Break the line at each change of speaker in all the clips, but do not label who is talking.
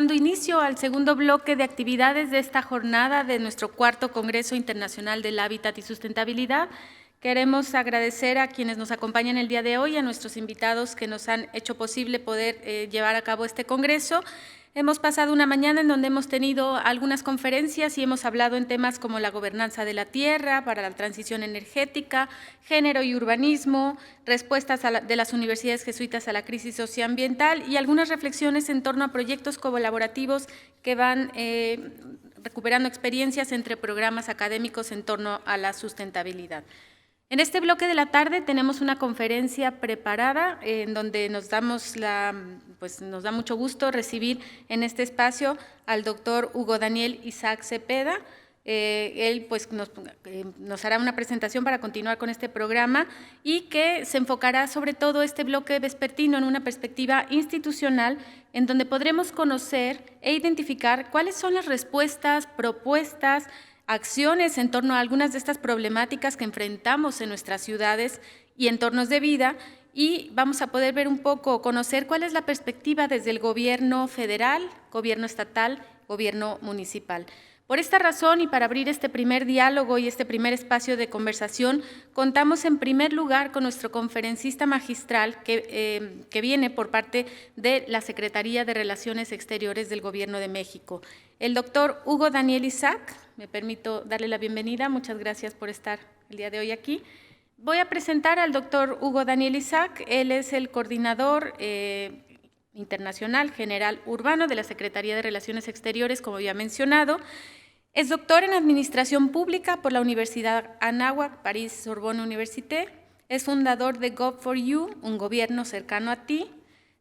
dando inicio al segundo bloque de actividades de esta jornada de nuestro cuarto Congreso Internacional del Hábitat y Sustentabilidad. Queremos agradecer a quienes nos acompañan el día de hoy, a nuestros invitados que nos han hecho posible poder llevar a cabo este congreso. Hemos pasado una mañana en donde hemos tenido algunas conferencias y hemos hablado en temas como la gobernanza de la tierra, para la transición energética, género y urbanismo, respuestas de las universidades jesuitas a la crisis socioambiental y algunas reflexiones en torno a proyectos colaborativos que van recuperando experiencias entre programas académicos en torno a la sustentabilidad. En este bloque de la tarde tenemos una conferencia preparada en donde nos da mucho gusto recibir en este espacio al doctor Hugo Daniel Isaac Cepeda. Él nos hará una presentación para continuar con este programa y que se enfocará sobre todo este bloque vespertino en una perspectiva institucional en donde podremos conocer e identificar cuáles son las respuestas, propuestas, acciones en torno a algunas de estas problemáticas que enfrentamos en nuestras ciudades y entornos de vida, y vamos a poder ver un poco, conocer cuál es la perspectiva desde el gobierno federal, gobierno estatal, gobierno municipal. Por esta razón y para abrir este primer diálogo y este primer espacio de conversación, contamos en primer lugar con nuestro conferencista magistral que viene por parte de la Secretaría de Relaciones Exteriores del Gobierno de México, el doctor Hugo Daniel Isaac. Me permito darle la bienvenida. Muchas gracias por estar el día de hoy aquí. Voy a presentar al doctor Hugo Daniel Isaac. Él es el coordinador internacional general urbano de la Secretaría de Relaciones Exteriores, como ya mencionado. Es doctor en Administración Pública por la Universidad Anáhuac, París-Sorbonne Université. Es fundador de Gov4U, un gobierno cercano a ti.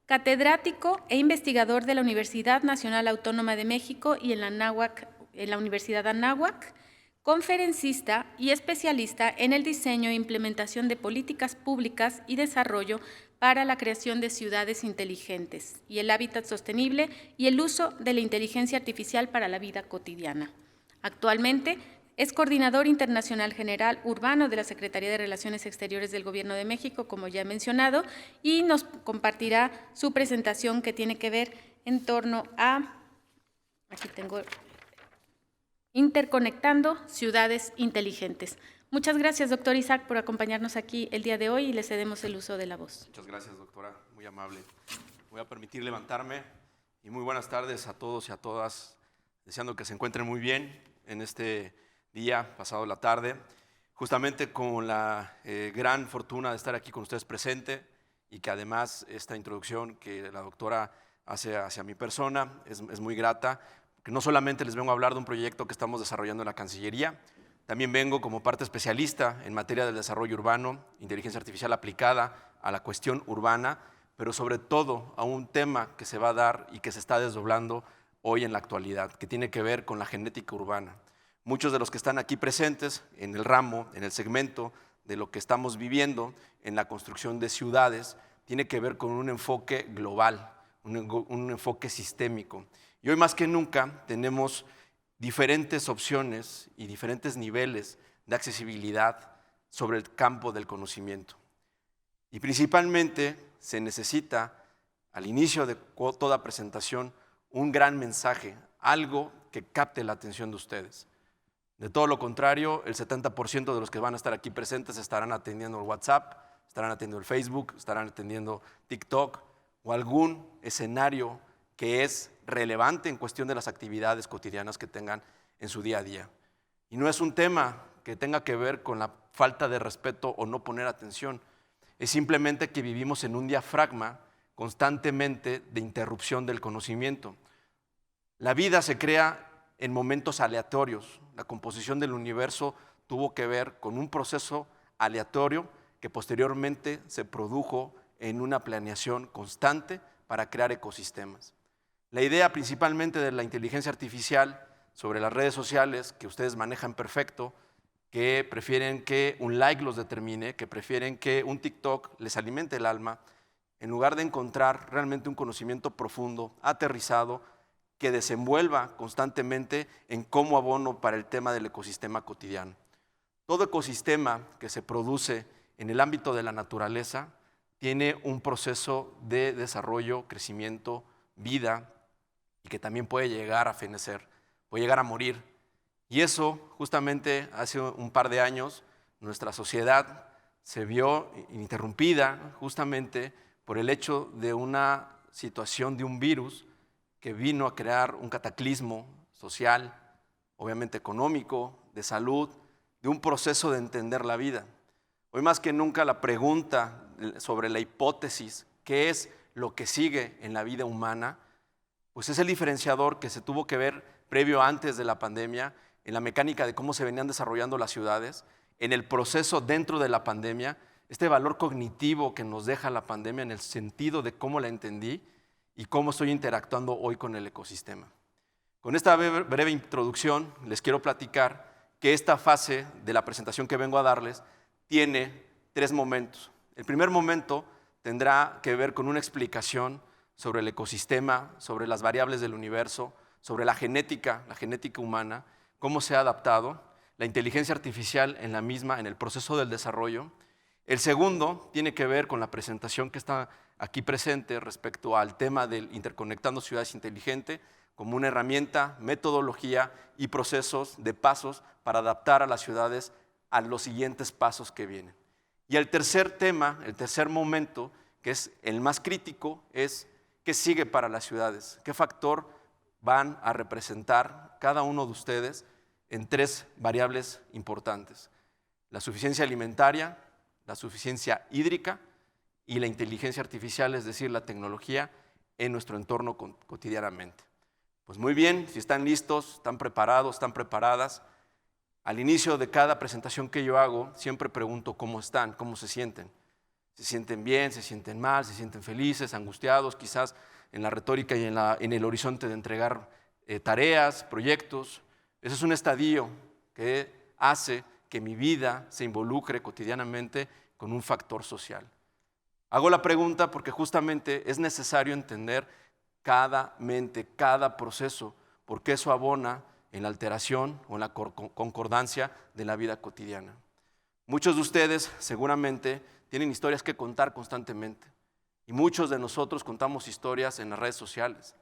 Catedrático e investigador de la Universidad Nacional Autónoma de México y en la Universidad Anáhuac. Conferencista y especialista en el diseño e implementación de políticas públicas y desarrollo para la creación de ciudades inteligentes y el hábitat sostenible y el uso de la inteligencia artificial para la vida cotidiana. Actualmente es coordinador internacional general urbano de la Secretaría de Relaciones Exteriores del Gobierno de México, como ya he mencionado, y nos compartirá su presentación que tiene que ver en torno a, aquí tengo, interconectando ciudades inteligentes. Muchas gracias, doctor Isaac, por acompañarnos aquí el día de hoy y le cedemos el uso de la voz.
Muchas gracias, doctora, muy amable. Voy a permitir levantarme y muy buenas tardes a todos y a todas, deseando que se encuentren muy bien en este día, pasado la tarde, justamente con la gran fortuna de estar aquí con ustedes presente y que además esta introducción que la doctora hace hacia mi persona es muy grata, porque no solamente les vengo a hablar de un proyecto que estamos desarrollando en la Cancillería, también vengo como parte especialista en materia del desarrollo urbano, inteligencia artificial aplicada a la cuestión urbana, pero sobre todo a un tema que se va a dar y que se está desdoblando hoy en la actualidad, que tiene que ver con la genética urbana. Muchos de los que están aquí presentes en el ramo, en el segmento de lo que estamos viviendo en la construcción de ciudades, tiene que ver con un enfoque global, un enfoque sistémico. Y hoy más que nunca tenemos diferentes opciones y diferentes niveles de accesibilidad sobre el campo del conocimiento. Y principalmente se necesita, al inicio de toda presentación, un gran mensaje, algo que capte la atención de ustedes. De todo lo contrario, el 70% de los que van a estar aquí presentes estarán atendiendo el WhatsApp, estarán atendiendo el Facebook, estarán atendiendo TikTok o algún escenario que es relevante en cuestión de las actividades cotidianas que tengan en su día a día. Y no es un tema que tenga que ver con la falta de respeto o no poner atención, es simplemente que vivimos en un diafragma constantemente de interrupción del conocimiento. La vida se crea en momentos aleatorios. La composición del universo tuvo que ver con un proceso aleatorio que posteriormente se produjo en una planeación constante para crear ecosistemas. La idea principalmente de la inteligencia artificial sobre las redes sociales, que ustedes manejan perfecto, que prefieren que un like los determine, que prefieren que un TikTok les alimente el alma, en lugar de encontrar realmente un conocimiento profundo, aterrizado, que desenvuelva constantemente en cómo abono para el tema del ecosistema cotidiano. Todo ecosistema que se produce en el ámbito de la naturaleza tiene un proceso de desarrollo, crecimiento, vida, y que también puede llegar a fenecer, puede llegar a morir. Y eso, justamente hace un par de años, nuestra sociedad se vio interrumpida justamente por el hecho de una situación de un virus que vino a crear un cataclismo social, obviamente económico, de salud, de un proceso de entender la vida. Hoy más que nunca la pregunta sobre la hipótesis, ¿qué es lo que sigue en la vida humana? Pues es el diferenciador que se tuvo que ver previo antes de la pandemia, en la mecánica de cómo se venían desarrollando las ciudades, en el proceso dentro de la pandemia, este valor cognitivo que nos deja la pandemia en el sentido de cómo la entendí y cómo estoy interactuando hoy con el ecosistema. Con esta breve introducción les quiero platicar que esta fase de la presentación que vengo a darles tiene 3 momentos. El primer momento tendrá que ver con una explicación sobre el ecosistema, sobre las variables del universo, sobre la genética humana, cómo se ha adaptado, la inteligencia artificial en la misma, en el proceso del desarrollo. El segundo tiene que ver con la presentación que está aquí presente respecto al tema del Interconectando Ciudades Inteligente, como una herramienta, metodología y procesos de pasos para adaptar a las ciudades a los siguientes pasos que vienen. Y el tercer tema, el tercer momento, que es el más crítico, es qué sigue para las ciudades, qué factor van a representar cada uno de ustedes en 3 variables importantes: la suficiencia alimentaria, la suficiencia hídrica y la inteligencia artificial, es decir, la tecnología en nuestro entorno cotidianamente. Pues muy bien, si están listos, están preparados, están preparadas, al inicio de cada presentación que yo hago, siempre pregunto cómo están, cómo se sienten. ¿Se sienten bien, se sienten mal, se sienten felices, angustiados, quizás en la retórica y en el horizonte de entregar tareas, proyectos? Ese es un estadio que hace que mi vida se involucre cotidianamente con un factor social. Hago la pregunta porque justamente es necesario entender cada mente, cada proceso, porque eso abona en la alteración o en la concordancia de la vida cotidiana. Muchos de ustedes seguramente tienen historias que contar constantemente y muchos de nosotros contamos historias en las redes sociales.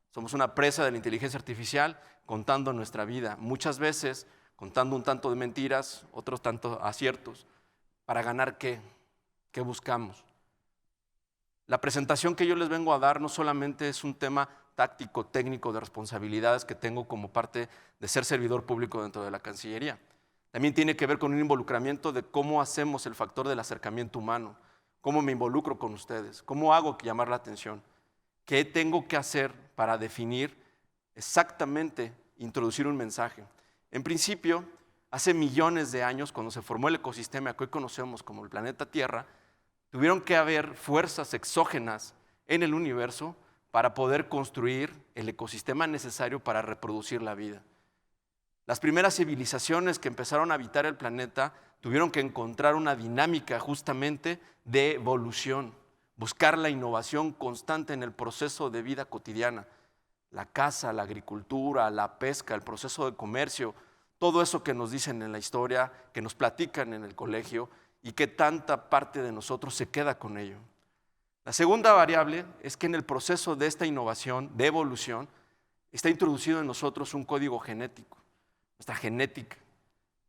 Somos una presa de la inteligencia artificial contando nuestra vida, muchas veces contando un tanto de mentiras, otros tanto aciertos. ¿Para ganar qué? ¿Qué buscamos? La presentación que yo les vengo a dar no solamente es un tema táctico, técnico, de responsabilidades que tengo como parte de ser servidor público dentro de la Cancillería. También tiene que ver con un involucramiento de cómo hacemos el factor del acercamiento humano, cómo me involucro con ustedes, cómo hago llamar la atención, qué tengo que hacer para definir exactamente, introducir un mensaje. En principio, hace millones de años, cuando se formó el ecosistema que hoy conocemos como el planeta Tierra, tuvieron que haber fuerzas exógenas en el universo para poder construir el ecosistema necesario para reproducir la vida. Las primeras civilizaciones que empezaron a habitar el planeta tuvieron que encontrar una dinámica justamente de evolución, buscar la innovación constante en el proceso de vida cotidiana. La caza, la agricultura, la pesca, el proceso de comercio, todo eso que nos dicen en la historia, que nos platican en el colegio y que tanta parte de nosotros se queda con ello. La segunda variable es que en el proceso de esta innovación, de evolución, está introducido en nosotros un código genético, nuestra genética.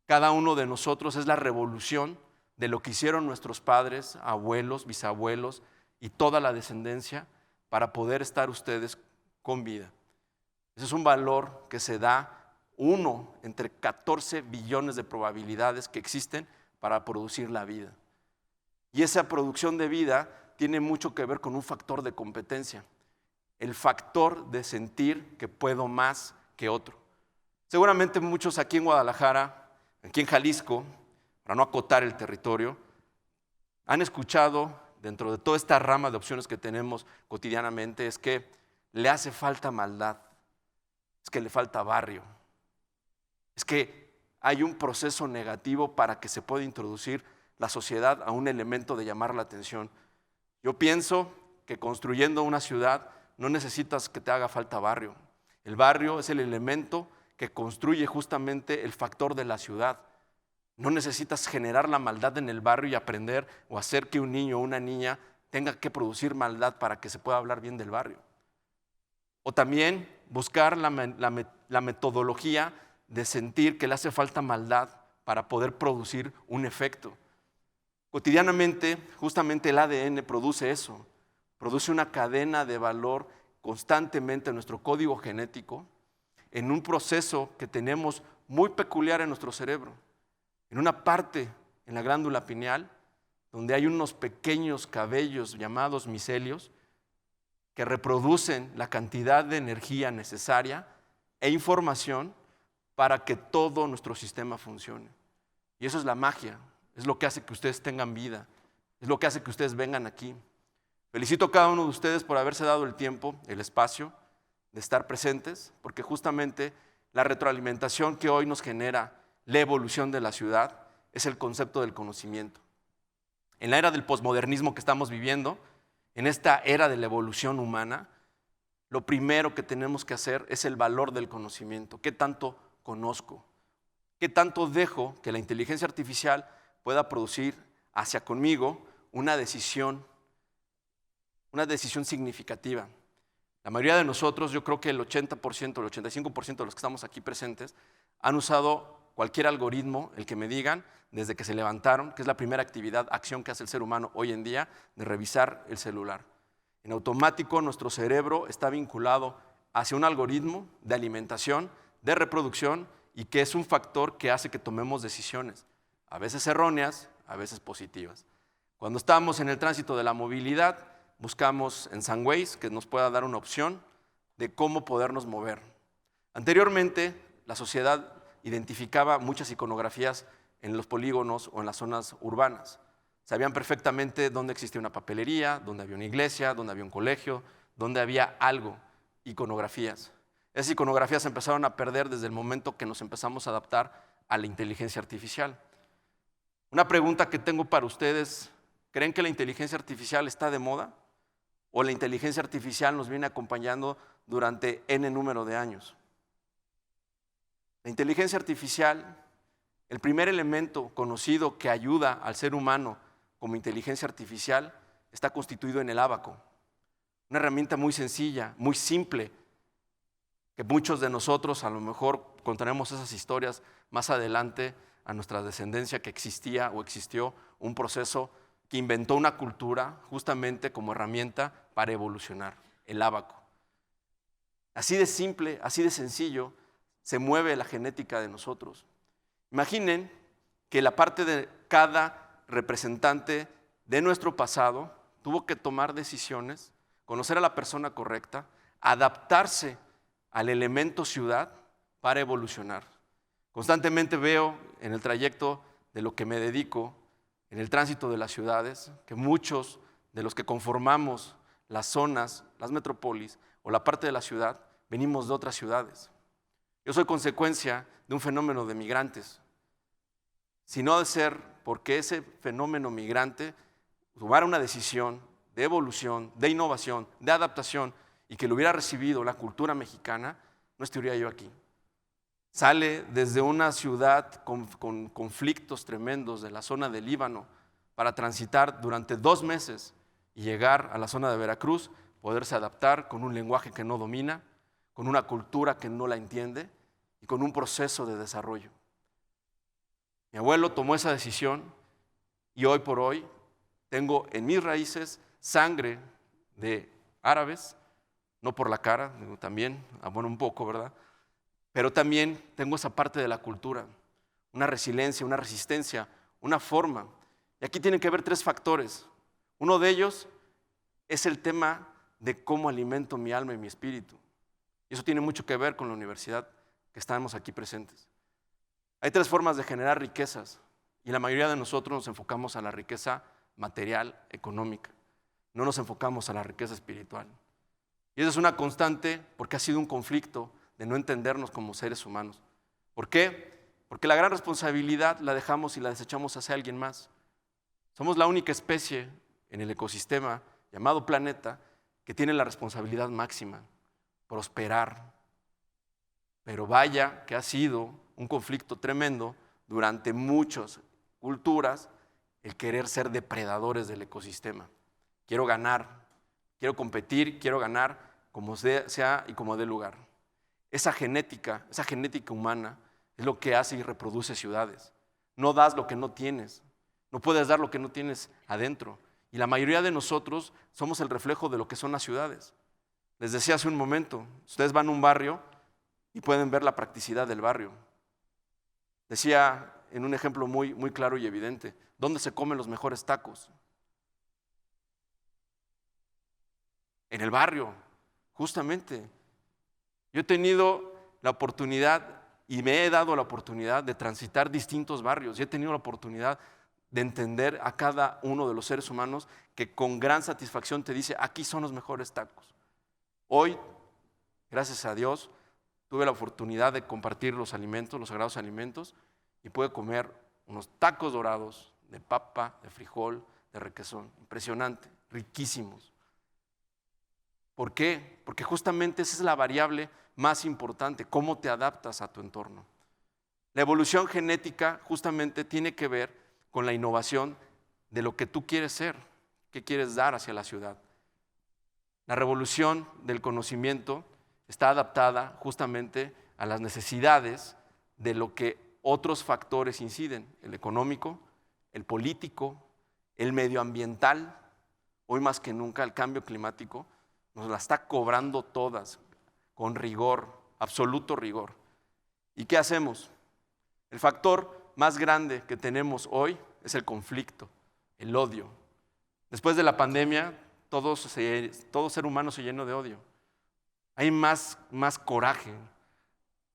Cada uno de nosotros es la revolución de lo que hicieron nuestros padres, abuelos, bisabuelos y toda la descendencia para poder estar ustedes con vida. Ese es un valor que se da 1 entre 14 billones de probabilidades que existen para producir la vida. Y esa producción de vida tiene mucho que ver con un factor de competencia, el factor de sentir que puedo más que otro. Seguramente muchos aquí en Guadalajara, aquí en Jalisco, para no acotar el territorio, han escuchado dentro de toda esta rama de opciones que tenemos cotidianamente, es que le hace falta maldad, es que le falta barrio, es que hay un proceso negativo para que se pueda introducir la sociedad a un elemento de llamar la atención. Yo pienso que construyendo una ciudad no necesitas que te haga falta barrio. El barrio es el elemento que construye justamente el factor de la ciudad. No necesitas generar la maldad en el barrio y aprender o hacer que un niño o una niña tenga que producir maldad para que se pueda hablar bien del barrio. O también buscar la metodología de sentir que le hace falta maldad para poder producir un efecto. Cotidianamente, justamente el ADN produce eso, produce una cadena de valor constantemente en nuestro código genético, en un proceso que tenemos muy peculiar en nuestro cerebro, en una parte, en la glándula pineal, donde hay unos pequeños cabellos llamados micelios que reproducen la cantidad de energía necesaria e información para que todo nuestro sistema funcione. Y eso es la magia, es lo que hace que ustedes tengan vida, es lo que hace que ustedes vengan aquí. Felicito a cada uno de ustedes por haberse dado el tiempo, el espacio de estar presentes, porque justamente la retroalimentación que hoy nos genera la evolución de la ciudad es el concepto del conocimiento. En la era del posmodernismo que estamos viviendo, en esta era de la evolución humana, lo primero que tenemos que hacer es el valor del conocimiento. ¿Qué tanto conozco? ¿Qué tanto dejo que la inteligencia artificial pueda producir hacia conmigo una decisión significativa? La mayoría de nosotros, yo creo que el 80%, el 85% de los que estamos aquí presentes, han usado cualquier algoritmo, el que me digan, desde que se levantaron, que es la primera acción que hace el ser humano hoy en día, de revisar el celular. En automático, nuestro cerebro está vinculado hacia un algoritmo de alimentación, de reproducción, y que es un factor que hace que tomemos decisiones, a veces erróneas, a veces positivas. Cuando estamos en el tránsito de la movilidad, buscamos en Sunways que nos pueda dar una opción de cómo podernos mover. Anteriormente, la sociedad identificaba muchas iconografías en los polígonos o en las zonas urbanas. Sabían perfectamente dónde existía una papelería, dónde había una iglesia, dónde había un colegio, dónde había algo, iconografías. Esas iconografías se empezaron a perder desde el momento que nos empezamos a adaptar a la inteligencia artificial. Una pregunta que tengo para ustedes: ¿creen que la inteligencia artificial está de moda? ¿O la inteligencia artificial nos viene acompañando durante N número de años? La inteligencia artificial, el primer elemento conocido que ayuda al ser humano como inteligencia artificial, está constituido en el ábaco. Una herramienta muy sencilla, muy simple, que muchos de nosotros a lo mejor contaremos esas historias más adelante a nuestra descendencia, que existía o existió un proceso que inventó una cultura justamente como herramienta para evolucionar, el ábaco. Así de simple, así de sencillo, se mueve la genética de nosotros. Imaginen que la parte de cada representante de nuestro pasado tuvo que tomar decisiones, conocer a la persona correcta, adaptarse al elemento ciudad para evolucionar. Constantemente veo en el trayecto de lo que me dedico, en el tránsito de las ciudades, que muchos de los que conformamos las zonas, las metrópolis o la parte de la ciudad, venimos de otras ciudades. Yo soy consecuencia de un fenómeno de migrantes. Si no de ser porque ese fenómeno migrante tomara una decisión de evolución, de innovación, de adaptación, y que lo hubiera recibido la cultura mexicana, no estaría yo aquí. Sale desde una ciudad con conflictos tremendos de la zona del Líbano para transitar durante 2 meses y llegar a la zona de Veracruz, poderse adaptar con un lenguaje que no domina, con una cultura que no la entiende y con un proceso de desarrollo. Mi abuelo tomó esa decisión y hoy por hoy tengo en mis raíces sangre de árabes, no por la cara, también, bueno, un poco, ¿verdad? Pero también tengo esa parte de la cultura, una resiliencia, una resistencia, una forma. Y aquí tienen que ver 3 factores. Uno de ellos es el tema de cómo alimento mi alma y mi espíritu. Y eso tiene mucho que ver con la universidad que estamos aquí presentes. Hay 3 formas de generar riquezas y la mayoría de nosotros nos enfocamos a la riqueza material, económica. No nos enfocamos a la riqueza espiritual. Y eso es una constante porque ha sido un conflicto de no entendernos como seres humanos. ¿Por qué? Porque la gran responsabilidad la dejamos y la desechamos hacia alguien más. Somos la única especie en el ecosistema llamado planeta que tiene la responsabilidad máxima, prosperar. Pero vaya que ha sido un conflicto tremendo durante muchas culturas el querer ser depredadores del ecosistema. Quiero ganar, quiero competir, quiero ganar como sea y como dé lugar. esa genética humana es lo que hace y reproduce ciudades. No das lo que no tienes, no puedes dar lo que no tienes adentro. Y la mayoría de nosotros somos el reflejo de lo que son las ciudades. Les decía hace un momento, ustedes van a un barrio y pueden ver la practicidad del barrio. Decía en un ejemplo muy, muy claro y evidente, ¿dónde se comen los mejores tacos? En el barrio, justamente. Yo he tenido la oportunidad y me he dado la oportunidad de transitar distintos barrios y he tenido la oportunidad de entender a cada uno de los seres humanos que con gran satisfacción te dice, aquí son los mejores tacos. Hoy, gracias a Dios, tuve la oportunidad de compartir los alimentos, los sagrados alimentos, y pude comer unos tacos dorados de papa, de frijol, de requesón. Impresionante, riquísimos. ¿Por qué? Porque justamente esa es la variable más importante, cómo te adaptas a tu entorno. La evolución genética justamente tiene que ver con la innovación de lo que tú quieres ser, qué quieres dar hacia la ciudad. La revolución del conocimiento está adaptada justamente a las necesidades de lo que otros factores inciden, el económico, el político, el medioambiental. Hoy más que nunca el cambio climático nos la está cobrando todas con rigor, absoluto rigor. ¿Y qué hacemos? El factor más grande que tenemos hoy es el conflicto, el odio. Después de la pandemia, todo ser humano se llenó de odio. Hay más coraje.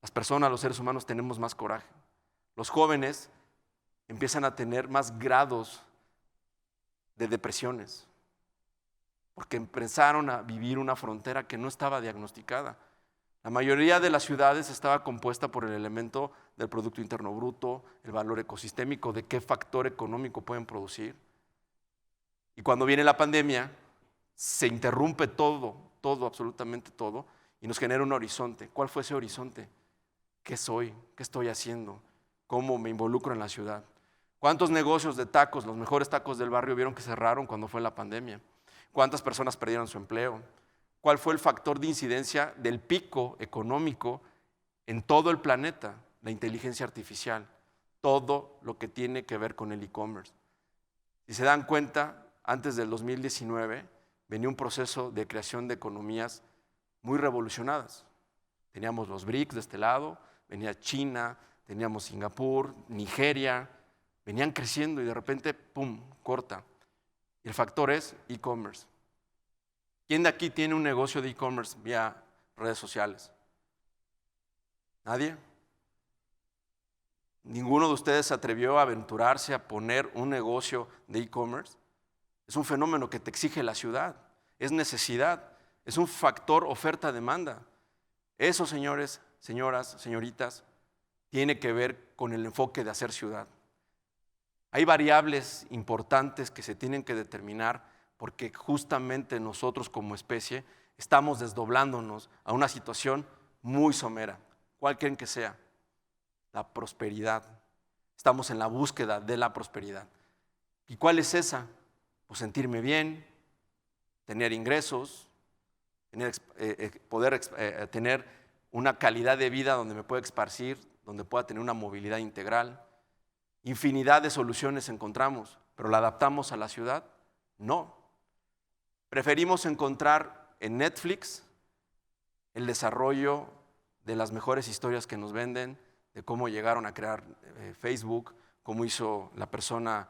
Las personas, los seres humanos tenemos más coraje. Los jóvenes empiezan a tener más grados de depresiones, porque empezaron a vivir una frontera que no estaba diagnosticada. La mayoría de las ciudades estaba compuesta por el elemento del Producto Interno Bruto, el valor ecosistémico, de qué factor económico pueden producir. Y cuando viene la pandemia, se interrumpe todo, absolutamente todo, y nos genera un horizonte. ¿Cuál fue ese horizonte? ¿Qué soy? ¿Qué estoy haciendo? ¿Cómo me involucro en la ciudad? ¿Cuántos negocios de tacos, los mejores tacos del barrio, vieron que cerraron cuando fue la pandemia? ¿Cuántas personas perdieron su empleo? ¿Cuál fue el factor de incidencia del pico económico en todo el planeta? La inteligencia artificial, todo lo que tiene que ver con el e-commerce. Si se dan cuenta, antes del 2019 venía un proceso de creación de economías muy revolucionadas. Teníamos los BRICS de este lado, venía China, teníamos Singapur, Nigeria, venían creciendo y de repente, ¡pum!, corta. Y el factor es e-commerce. ¿Quién de aquí tiene un negocio de e-commerce vía redes sociales? ¿Nadie? ¿Ninguno de ustedes se atrevió a aventurarse a poner un negocio de e-commerce? Es un fenómeno que te exige la ciudad, es necesidad, es un factor oferta-demanda. Eso, señores, señoras, señoritas, tiene que ver con el enfoque de hacer ciudad. Hay variables importantes que se tienen que determinar porque justamente nosotros como especie estamos desdoblándonos a una situación muy somera. ¿Cuál creen que sea? La prosperidad. Estamos en la búsqueda de la prosperidad. ¿Y cuál es esa? Pues sentirme bien, tener ingresos, poder tener una calidad de vida donde me pueda esparcir, donde pueda tener una movilidad integral. Infinidad de soluciones encontramos, pero ¿la adaptamos a la ciudad? No. Preferimos encontrar en Netflix el desarrollo de las mejores historias que nos venden, de cómo llegaron a crear Facebook, cómo hizo la persona,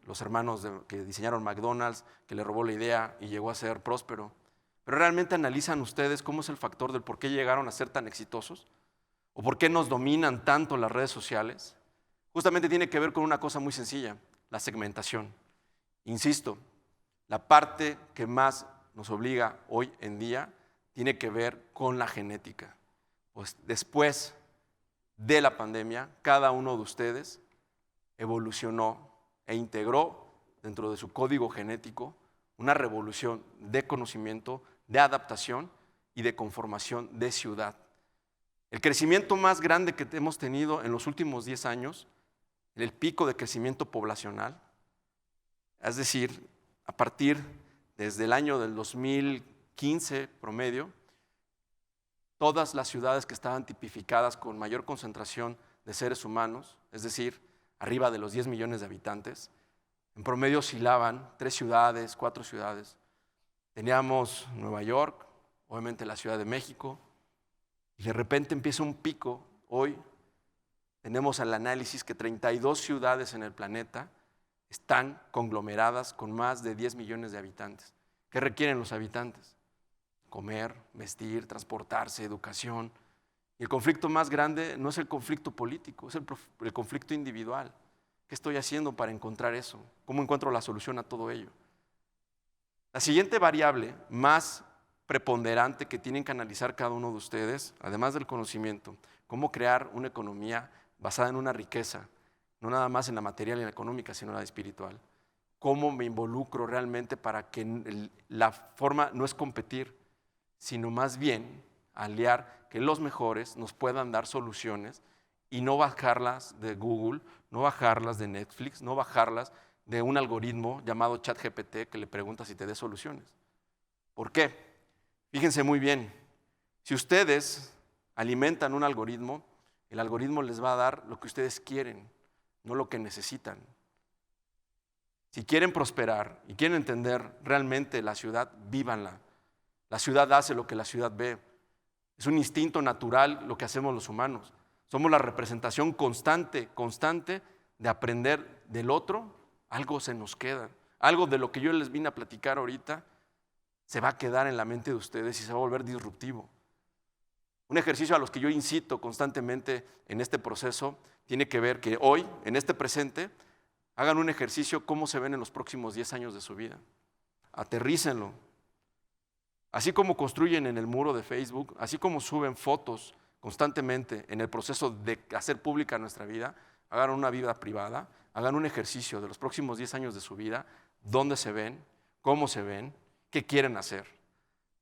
los hermanos que diseñaron McDonald's, que le robó la idea y llegó a ser próspero. Pero ¿realmente analizan ustedes cómo es el factor del por qué llegaron a ser tan exitosos? ¿O por qué nos dominan tanto las redes sociales? Justamente tiene que ver con una cosa muy sencilla, la segmentación. Insisto, la parte que más nos obliga hoy en día tiene que ver con la genética. Pues después de la pandemia, cada uno de ustedes evolucionó e integró dentro de su código genético una revolución de conocimiento, de adaptación y de conformación de ciudad. El crecimiento más grande que hemos tenido en los últimos 10 años, el pico de crecimiento poblacional, es decir, a partir desde el año del 2015 promedio, todas las ciudades que estaban tipificadas con mayor concentración de seres humanos, es decir, arriba de los 10 millones de habitantes, en promedio oscilaban 3 ciudades, 4 ciudades. Teníamos Nueva York, obviamente la Ciudad de México, y de repente empieza un pico. Hoy tenemos el análisis que 32 ciudades en el planeta están conglomeradas con más de 10 millones de habitantes. ¿Qué requieren los habitantes? Comer, vestir, transportarse, educación. Y el conflicto más grande no es el conflicto político, es el conflicto individual. ¿Qué estoy haciendo para encontrar eso? ¿Cómo encuentro la solución a todo ello? La siguiente variable más preponderante que tienen que analizar cada uno de ustedes, además del conocimiento, cómo crear una economía basada en una riqueza, no nada más en la material y en la económica, sino en la espiritual. ¿Cómo me involucro realmente para que la forma no es competir, sino más bien aliar que los mejores nos puedan dar soluciones y no bajarlas de Google, no bajarlas de Netflix, no bajarlas de un algoritmo llamado ChatGPT que le pregunta si te dé soluciones? ¿Por qué? Fíjense muy bien, si ustedes alimentan un algoritmo, el algoritmo les va a dar lo que ustedes quieren, no lo que necesitan. Si quieren prosperar y quieren entender realmente la ciudad, vívanla. La ciudad hace lo que la ciudad ve. Es un instinto natural lo que hacemos los humanos. Somos la representación constante de aprender del otro. Algo se nos queda. Algo de lo que yo les vine a platicar ahorita se va a quedar en la mente de ustedes y se va a volver disruptivo. Un ejercicio a los que yo incito constantemente en este proceso tiene que ver que hoy, en este presente, hagan un ejercicio cómo se ven en los próximos 10 años de su vida. Aterrícenlo. Así como construyen en el muro de Facebook, así como suben fotos constantemente en el proceso de hacer pública nuestra vida, hagan una vida privada, hagan un ejercicio de los próximos 10 años de su vida, dónde se ven, cómo se ven, qué quieren hacer.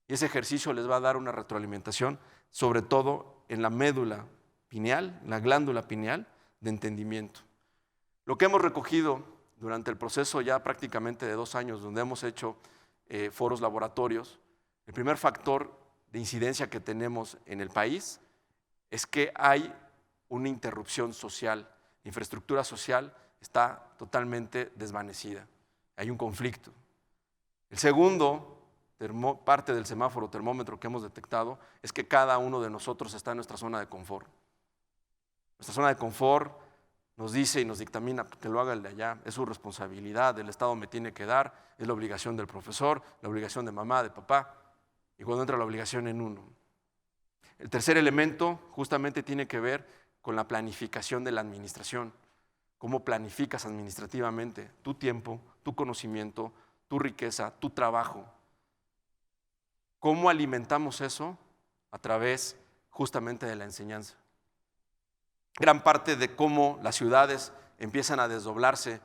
Y ese ejercicio les va a dar una retroalimentación, sobre todo en la médula pineal, la glándula pineal de entendimiento. Lo que hemos recogido durante el proceso ya prácticamente de 2 años, donde hemos hecho foros laboratorios, el primer factor de incidencia que tenemos en el país es que hay una interrupción social. La infraestructura social está totalmente desvanecida. Hay un conflicto. El segundo parte del semáforo termómetro que hemos detectado es que cada uno de nosotros está en nuestra zona de confort. Nuestra zona de confort nos dice y nos dictamina que lo haga el de allá, es su responsabilidad, el Estado me tiene que dar, es la obligación del profesor, la obligación de mamá, de papá, y cuando entra la obligación en uno. El tercer elemento justamente tiene que ver con la planificación de la administración. ¿Cómo planificas administrativamente tu tiempo, tu conocimiento, tu riqueza, tu trabajo? ¿Cómo alimentamos eso? A través justamente de la enseñanza. Gran parte de cómo las ciudades empiezan a desdoblarse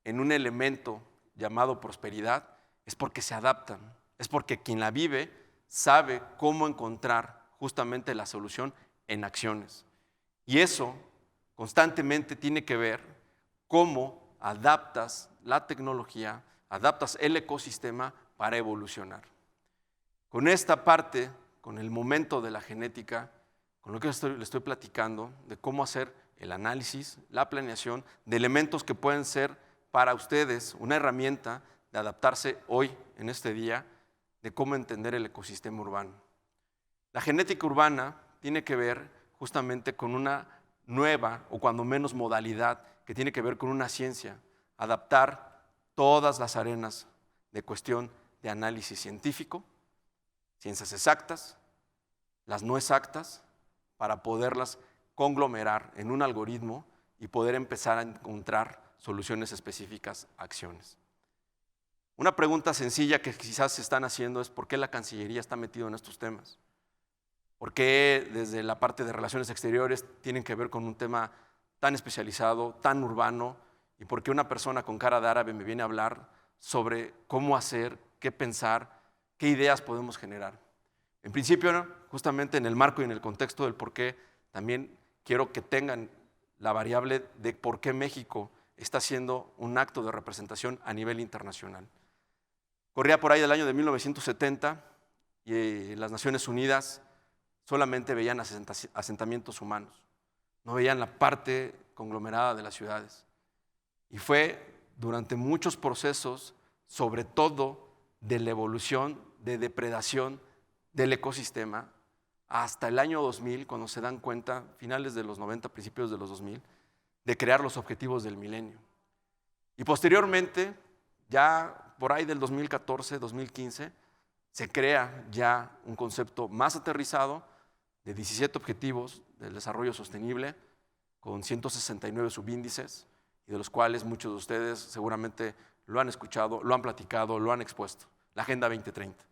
en un elemento llamado prosperidad es porque se adaptan, es porque quien la vive sabe cómo encontrar justamente la solución en acciones. Y eso constantemente tiene que ver cómo adaptas la tecnología, adaptas el ecosistema para evolucionar. Con esta parte, con el momento de la genética, con lo que le estoy platicando, de cómo hacer el análisis, la planeación, de elementos que pueden ser para ustedes una herramienta de adaptarse hoy, en este día, de cómo entender el ecosistema urbano. La genética urbana tiene que ver justamente con una nueva, o cuando menos modalidad, que tiene que ver con una ciencia, adaptar todas las arenas de cuestión de análisis científico, ciencias exactas, las no exactas, para poderlas conglomerar en un algoritmo y poder empezar a encontrar soluciones específicas, acciones. Una pregunta sencilla que quizás se están haciendo es ¿por qué la Cancillería está metida en estos temas? ¿Por qué desde la parte de relaciones exteriores tienen que ver con un tema tan especializado, tan urbano? ¿Y por qué una persona con cara de árabe me viene a hablar sobre cómo hacer, qué pensar, qué ideas podemos generar? En principio, justamente en el marco y en el contexto del por qué, también quiero que tengan la variable de por qué México está haciendo un acto de representación a nivel internacional. Corría por ahí del año de 1970 y las Naciones Unidas solamente veían asentamientos humanos, no veían la parte conglomerada de las ciudades. Y fue durante muchos procesos, sobre todo de la evolución, de depredación del ecosistema, hasta el año 2000, cuando se dan cuenta, finales de los 90, principios de los 2000, de crear los objetivos del milenio. Y posteriormente, ya por ahí del 2014, 2015, se crea ya un concepto más aterrizado de 17 objetivos del desarrollo sostenible, con 169 subíndices, y de los cuales muchos de ustedes seguramente lo han escuchado, lo han platicado, lo han expuesto. La Agenda 2030.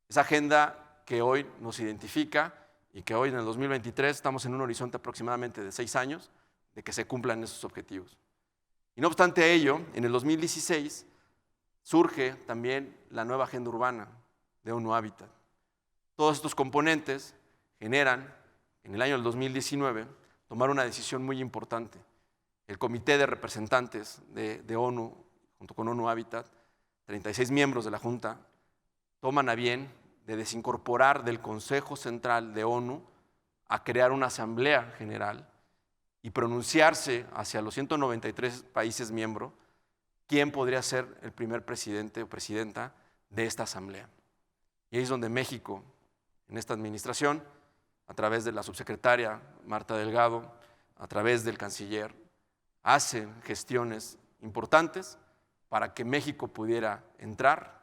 Esa agenda que hoy nos identifica y que hoy en el 2023 estamos en un horizonte aproximadamente de 6 años de que se cumplan esos objetivos. Y no obstante ello, en el 2016 surge también la nueva Agenda Urbana de ONU Habitat. Todos estos componentes generan, en el año del 2019, tomar una decisión muy importante. El Comité de Representantes de ONU, junto con ONU Habitat, 36 miembros de la Junta, toman a bien de desincorporar del Consejo Central de ONU a crear una Asamblea General y pronunciarse hacia los 193 países miembros quién podría ser el primer presidente o presidenta de esta Asamblea. Y ahí es donde México, en esta administración, a través de la subsecretaria Marta Delgado, a través del canciller, hace gestiones importantes para que México pudiera entrar,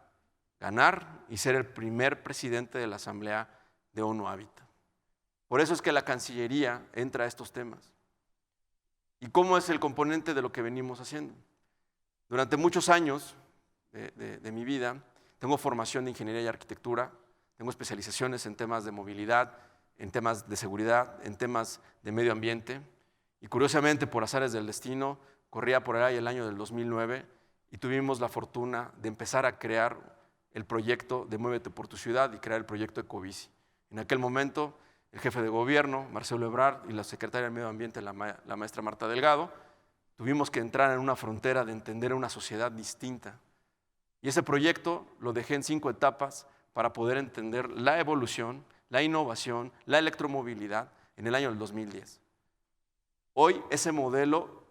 ganar y ser el primer presidente de la Asamblea de ONU Habitat. Por eso es que la Cancillería entra a estos temas. ¿Y cómo es el componente de lo que venimos haciendo? Durante muchos años de mi vida, tengo formación de Ingeniería y Arquitectura, tengo especializaciones en temas de movilidad, en temas de seguridad, en temas de medio ambiente, y curiosamente, por azares del destino, corría por ahí el año del 2009 y tuvimos la fortuna de empezar a crear el proyecto de Muévete por tu Ciudad y crear el proyecto Ecobici. En aquel momento, el jefe de gobierno, Marcelo Ebrard, y la secretaria de Medio Ambiente, la maestra Marta Delgado, tuvimos que entrar en una frontera de entender una sociedad distinta. Y ese proyecto lo dejé en 5 etapas para poder entender la evolución, la innovación, la electromovilidad en el año del 2010. Hoy ese modelo,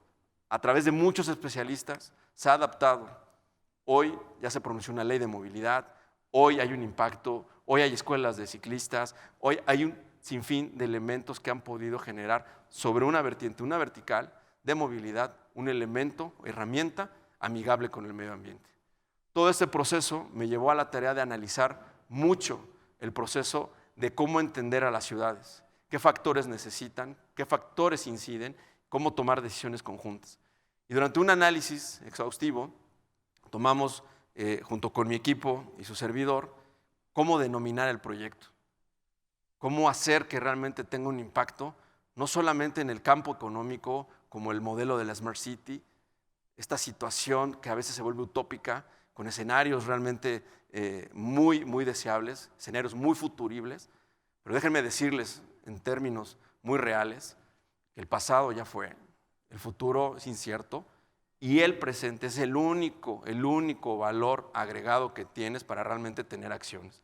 a través de muchos especialistas, se ha adaptado. Hoy ya se pronunció una ley de movilidad, hoy hay un impacto, hoy hay escuelas de ciclistas, hoy hay un sinfín de elementos que han podido generar sobre una vertiente, una vertical de movilidad, un elemento, herramienta amigable con el medio ambiente. Todo este proceso me llevó a la tarea de analizar mucho el proceso de cómo entender a las ciudades, qué factores necesitan, qué factores inciden, cómo tomar decisiones conjuntas. Y durante un análisis exhaustivo, tomamos, junto con mi equipo y su servidor, cómo denominar el proyecto, cómo hacer que realmente tenga un impacto, no solamente en el campo económico, como el modelo de la Smart City, esta situación que a veces se vuelve utópica, con escenarios realmente muy, muy deseables, escenarios muy futuribles, pero déjenme decirles en términos muy reales que el pasado ya fue, el futuro es incierto y el presente es el único valor agregado que tienes para realmente tener acciones.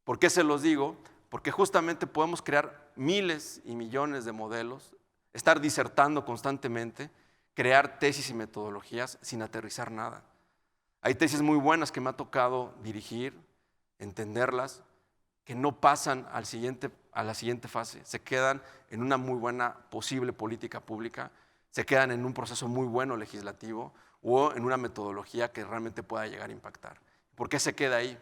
¿Por qué se los digo? Porque justamente podemos crear miles y millones de modelos, estar disertando constantemente, crear tesis y metodologías sin aterrizar nada. Hay tesis muy buenas que me ha tocado dirigir, entenderlas, que no pasan a la siguiente fase, se quedan en una muy buena posible política pública, se quedan en un proceso muy bueno legislativo o en una metodología que realmente pueda llegar a impactar. ¿Por qué se queda ahí?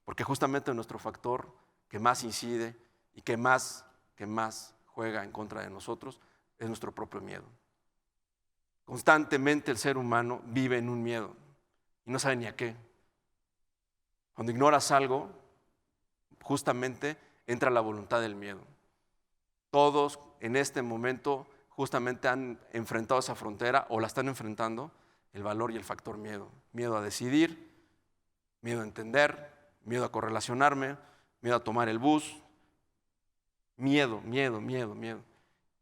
Porque justamente nuestro factor que más incide y que más juega en contra de nosotros es nuestro propio miedo. Constantemente el ser humano vive en un miedo y no sabe ni a qué. Cuando ignoras algo, justamente entra la voluntad del miedo. Todos en este momento justamente han enfrentado esa frontera o la están enfrentando, el valor y el factor miedo. Miedo a decidir, miedo a entender, miedo a correlacionarme, miedo a tomar el bus. Miedo.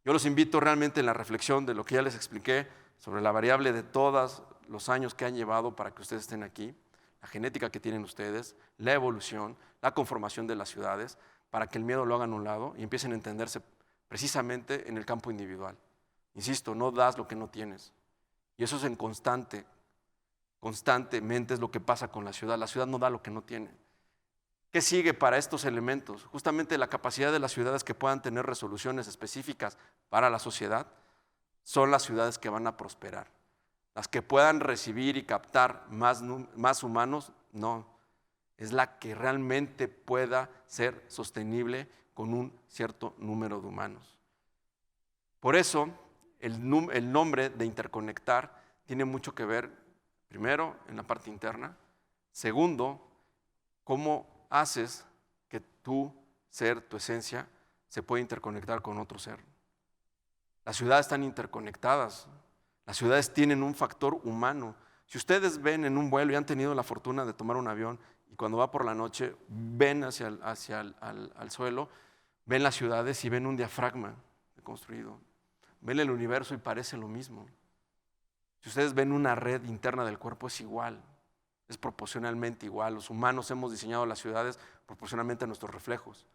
Yo los invito realmente en la reflexión de lo que ya les expliqué sobre la variable de todos los años que han llevado para que ustedes estén aquí, la genética que tienen ustedes, la evolución, la conformación de las ciudades, para que el miedo lo hagan a un lado y empiecen a entenderse precisamente en el campo individual. Insisto, no das lo que no tienes. Y eso es en constantemente es lo que pasa con la ciudad. La ciudad no da lo que no tiene. ¿Qué sigue para estos elementos? Justamente la capacidad de las ciudades que puedan tener resoluciones específicas para la sociedad son las ciudades que van a prosperar. Las que puedan recibir y captar más humanos, no. Es la que realmente pueda ser sostenible con un cierto número de humanos. Por eso, el nombre de interconectar tiene mucho que ver, primero, en la parte interna. Segundo, cómo haces que tu ser, tu esencia, se pueda interconectar con otro ser. Las ciudades están interconectadas. Las ciudades tienen un factor humano. Si ustedes ven en un vuelo y han tenido la fortuna de tomar un avión y cuando va por la noche ven hacia el suelo, ven las ciudades y ven un diafragma construido. Ven el universo y parece lo mismo. Si ustedes ven una red interna del cuerpo, es igual, es proporcionalmente igual. Los humanos hemos diseñado las ciudades proporcionalmente a nuestros reflejos.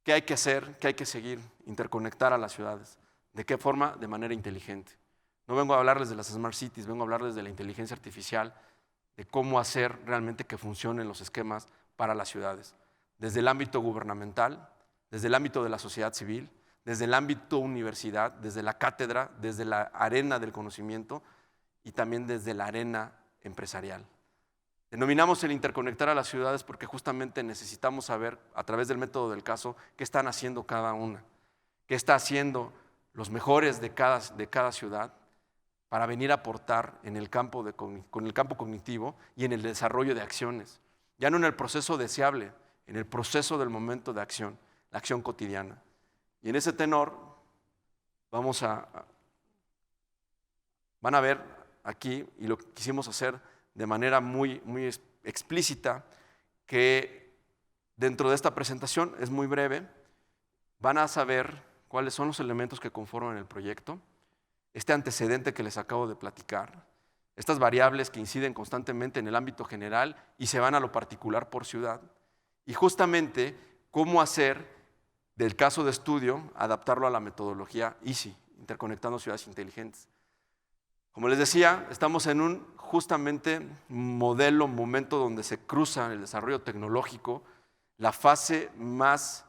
¿Qué hay que hacer? ¿Qué hay que seguir? Interconectar a las ciudades. ¿De qué forma? De manera inteligente. No vengo a hablarles de las Smart Cities, vengo a hablarles de la inteligencia artificial, de cómo hacer realmente que funcionen los esquemas para las ciudades. Desde el ámbito gubernamental, desde el ámbito de la sociedad civil, desde el ámbito universidad, desde la cátedra, desde la arena del conocimiento y también desde la arena empresarial. Denominamos el interconectar a las ciudades porque justamente necesitamos saber, a través del método del caso, qué están haciendo cada una, qué está haciendo los mejores de cada ciudad para venir a aportar en el campo con el campo cognitivo y en el desarrollo de acciones. Ya no en el proceso deseable, en el proceso del momento de acción, la acción cotidiana. Y en ese tenor van a ver aquí, y lo quisimos hacer de manera muy explícita, que dentro de esta presentación, es muy breve, van a saber cuáles son los elementos que conforman el proyecto, este antecedente que les acabo de platicar, estas variables que inciden constantemente en el ámbito general y se van a lo particular por ciudad, y justamente cómo hacer del caso de estudio, adaptarlo a la metodología EASY, interconectando ciudades inteligentes. Como les decía, estamos en un justamente momento donde se cruza el desarrollo tecnológico, la fase más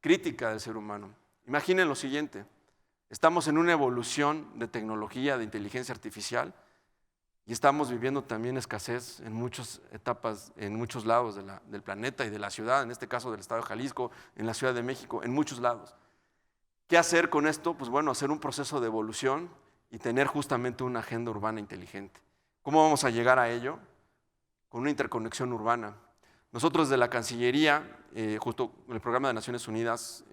crítica del ser humano. Imaginen lo siguiente, estamos en una evolución de tecnología, de inteligencia artificial, y estamos viviendo también escasez en muchas etapas, en muchos lados del planeta y de la ciudad, en este caso del estado de Jalisco, en la Ciudad de México, en muchos lados. ¿Qué hacer con esto? Pues bueno, hacer un proceso de evolución y tener justamente una agenda urbana inteligente. ¿Cómo vamos a llegar a ello? Con una interconexión urbana. Nosotros de la Cancillería, justo con el Programa de Naciones Unidas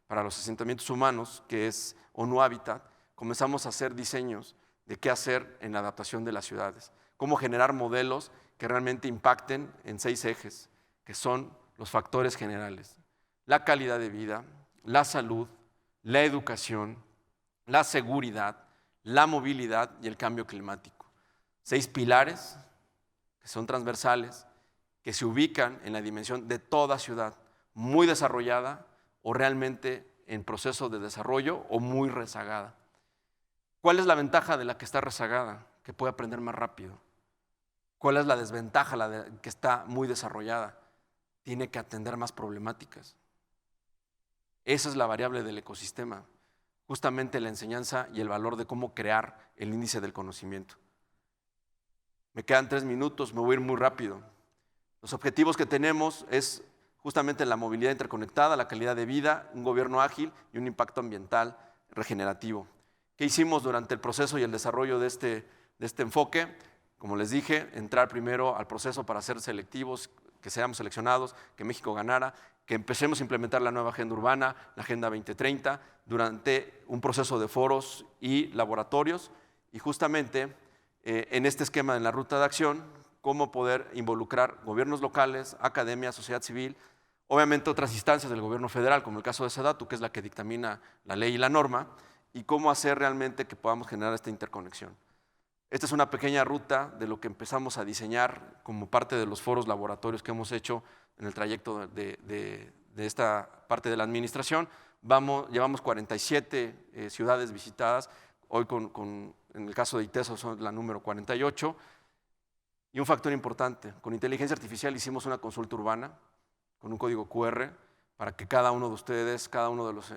para los Asentamientos Humanos, que es ONU Habitat, comenzamos a hacer diseños de qué hacer en la adaptación de las ciudades, cómo generar modelos que realmente impacten en 6 ejes, que son los factores generales: la calidad de vida, la salud, la educación, la seguridad, la movilidad y el cambio climático. 6 pilares que son transversales, que se ubican en la dimensión de toda ciudad, muy desarrollada o realmente en proceso de desarrollo o muy rezagada. ¿Cuál es la ventaja de la que está rezagada? Que puede aprender más rápido. ¿Cuál es la desventaja, la de que está muy desarrollada? Tiene que atender más problemáticas. Esa es la variable del ecosistema, justamente la enseñanza y el valor de cómo crear el índice del conocimiento. Me quedan 3 minutos, me voy a ir muy rápido. Los objetivos que tenemos es justamente la movilidad interconectada, la calidad de vida, un gobierno ágil y un impacto ambiental regenerativo. ¿Qué hicimos durante el proceso y el desarrollo de este enfoque? Como les dije, entrar primero al proceso para ser selectivos, que seamos seleccionados, que México ganara, que empecemos a implementar la nueva agenda urbana, la Agenda 2030, durante un proceso de foros y laboratorios, y justamente en este esquema, en la ruta de acción, cómo poder involucrar gobiernos locales, academia, sociedad civil, obviamente otras instancias del gobierno federal, como el caso de SEDATU, que es la que dictamina la ley y la norma, y cómo hacer realmente que podamos generar esta interconexión. Esta es una pequeña ruta de lo que empezamos a diseñar como parte de los foros laboratorios que hemos hecho en el trayecto de esta parte de la administración. Llevamos 47 ciudades visitadas, hoy en el caso de ITESO son la número 48. Y un factor importante, con inteligencia artificial hicimos una consulta urbana con un código QR para que cada uno de ustedes, cada uno de los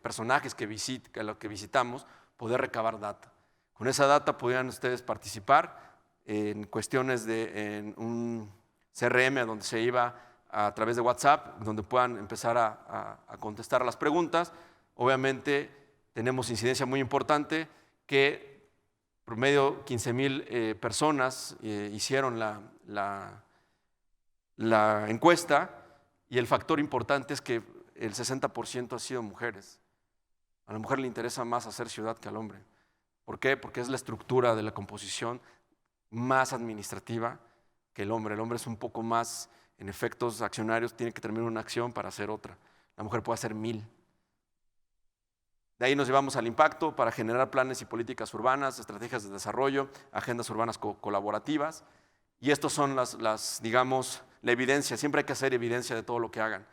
personajes que visitamos, poder recabar data. Con esa data pudieran ustedes participar en cuestiones en un CRM donde se iba a través de WhatsApp, donde puedan empezar a contestar las preguntas. Obviamente tenemos incidencia muy importante que promedio 15,000 personas hicieron la encuesta, y el factor importante es que el 60% ha sido mujeres. A la mujer le interesa más hacer ciudad que al hombre. ¿Por qué? Porque es la estructura de la composición más administrativa que el hombre. El hombre es un poco más, en efectos accionarios, tiene que terminar una acción para hacer otra. La mujer puede hacer 1000. De ahí nos llevamos al impacto para generar planes y políticas urbanas, estrategias de desarrollo, agendas urbanas colaborativas. Y estos son digamos, la evidencia. Siempre hay que hacer evidencia de todo lo que hagan.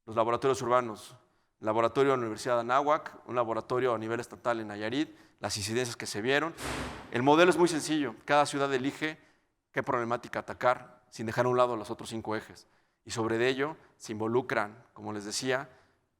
Los laboratorios urbanos, laboratorio de la Universidad de Anáhuac, un laboratorio a nivel estatal en Nayarit, las incidencias que se vieron. El modelo es muy sencillo. Cada ciudad elige qué problemática atacar sin dejar a un lado los otros 5 ejes. Y sobre ello se involucran, como les decía,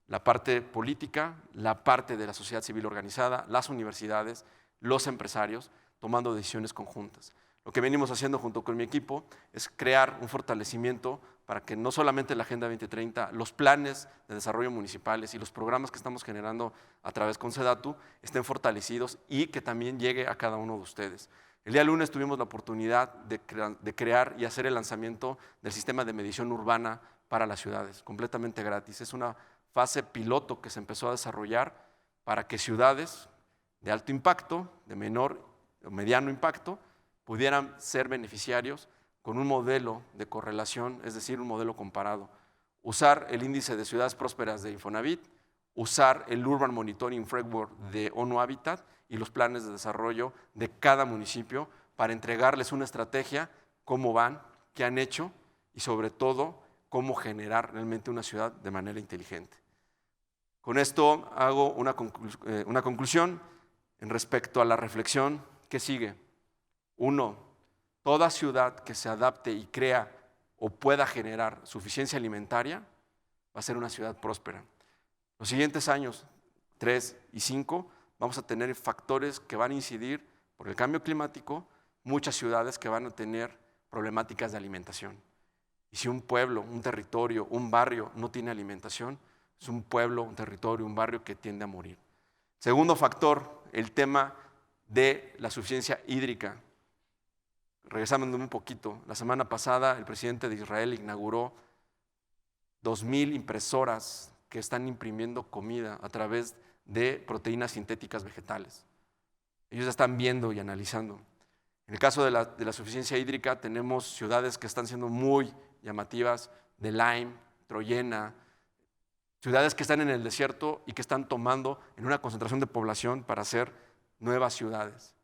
la parte política, la parte de la sociedad civil organizada, las universidades, los empresarios, tomando decisiones conjuntas. Lo que venimos haciendo junto con mi equipo es crear un fortalecimiento para que no solamente la Agenda 2030, los planes de desarrollo municipales y los programas que estamos generando a través con SEDATU estén fortalecidos y que también llegue a cada uno de ustedes. El día lunes tuvimos la oportunidad de crear y hacer el lanzamiento del sistema de medición urbana para las ciudades, completamente gratis. Es una fase piloto que se empezó a desarrollar para que ciudades de alto impacto, de menor o mediano impacto, pudieran ser beneficiarios con un modelo de correlación, es decir, un modelo comparado. Usar el índice de ciudades prósperas de Infonavit, usar el Urban Monitoring Framework de ONU Habitat y los planes de desarrollo de cada municipio para entregarles una estrategia, cómo van, qué han hecho y sobre todo cómo generar realmente una ciudad de manera inteligente. Con esto hago una conclusión en respecto a la reflexión que sigue. 1. Toda ciudad que se adapte y crea o pueda generar suficiencia alimentaria va a ser una ciudad próspera. Los siguientes años, 3 y 5, vamos a tener factores que van a incidir por el cambio climático, muchas ciudades que van a tener problemáticas de alimentación. Y si un pueblo, un territorio, un barrio no tiene alimentación, es un pueblo, un territorio, un barrio que tiende a morir. Segundo factor, el tema de la suficiencia hídrica. Regresando un poquito, la semana pasada el presidente de Israel inauguró 2,000 impresoras que están imprimiendo comida a través de proteínas sintéticas vegetales. Ellos están viendo y analizando. En el caso de la suficiencia hídrica tenemos ciudades que están siendo muy llamativas, de Lyme, Troyena, ciudades que están en el desierto y que están tomando en una concentración de población para hacer nuevas ciudades.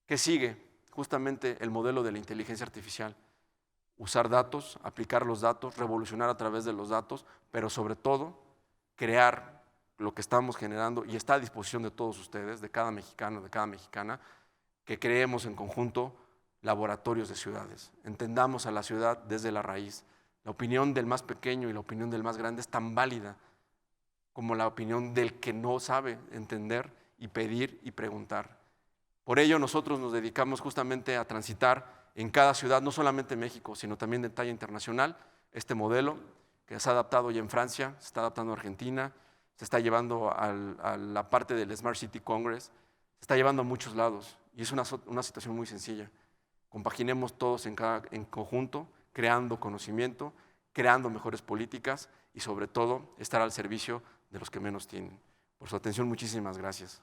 ¿Qué sigue? Justamente el modelo de la inteligencia artificial. Usar datos, aplicar los datos, revolucionar a través de los datos, pero sobre todo crear lo que estamos generando y está a disposición de todos ustedes, de cada mexicano, de cada mexicana, que creemos en conjunto laboratorios de ciudades. Entendamos a la ciudad desde la raíz. La opinión del más pequeño y la opinión del más grande es tan válida como la opinión del que no sabe entender y pedir y preguntar. Por ello nosotros nos dedicamos justamente a transitar en cada ciudad, no solamente en México, sino también de talla internacional, este modelo que se ha adaptado ya en Francia, se está adaptando a Argentina, se está llevando a la parte del Smart City Congress, se está llevando a muchos lados y es una situación muy sencilla. Compaginemos todos en conjunto, creando conocimiento, creando mejores políticas y sobre todo estar al servicio de los que menos tienen. Por su atención, muchísimas gracias.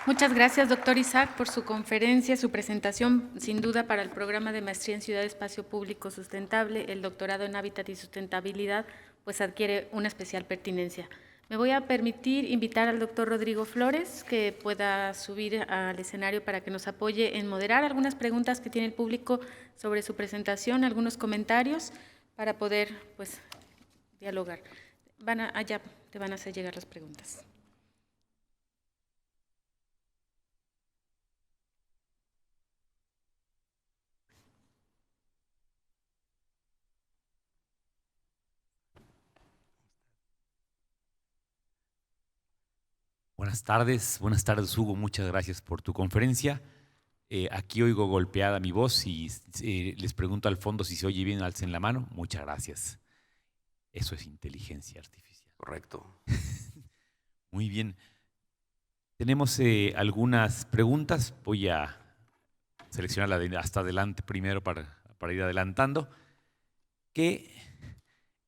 Muchas gracias, doctor Isaac, por su conferencia, su presentación. Sin duda, para el programa de Maestría en Ciudad Espacio Público Sustentable, el doctorado en Hábitat y Sustentabilidad, pues adquiere una especial pertinencia. Me voy a permitir invitar al doctor Rodrigo Flores, que pueda subir al escenario para que nos apoye en moderar algunas preguntas que tiene el público sobre su presentación, algunos comentarios, para poder, pues, dialogar. Allá te van a hacer llegar las preguntas.
Buenas tardes Hugo, muchas gracias por tu conferencia. Aquí oigo golpeada mi voz y les pregunto al fondo si se oye bien, alcen la mano. Muchas gracias. Eso es inteligencia artificial.
Correcto.
Muy bien. Tenemos algunas preguntas. Voy a seleccionarla hasta adelante primero para ir adelantando. ¿Qué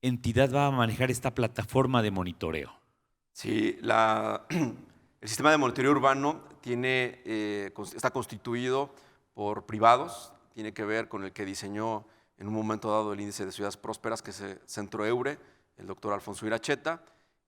entidad va a manejar esta plataforma de monitoreo?
Sí, el sistema de monitoreo urbano está constituido por privados, tiene que ver con el que diseñó en un momento dado el índice de ciudades prósperas, que es Centro Eure, el doctor Alfonso Iracheta,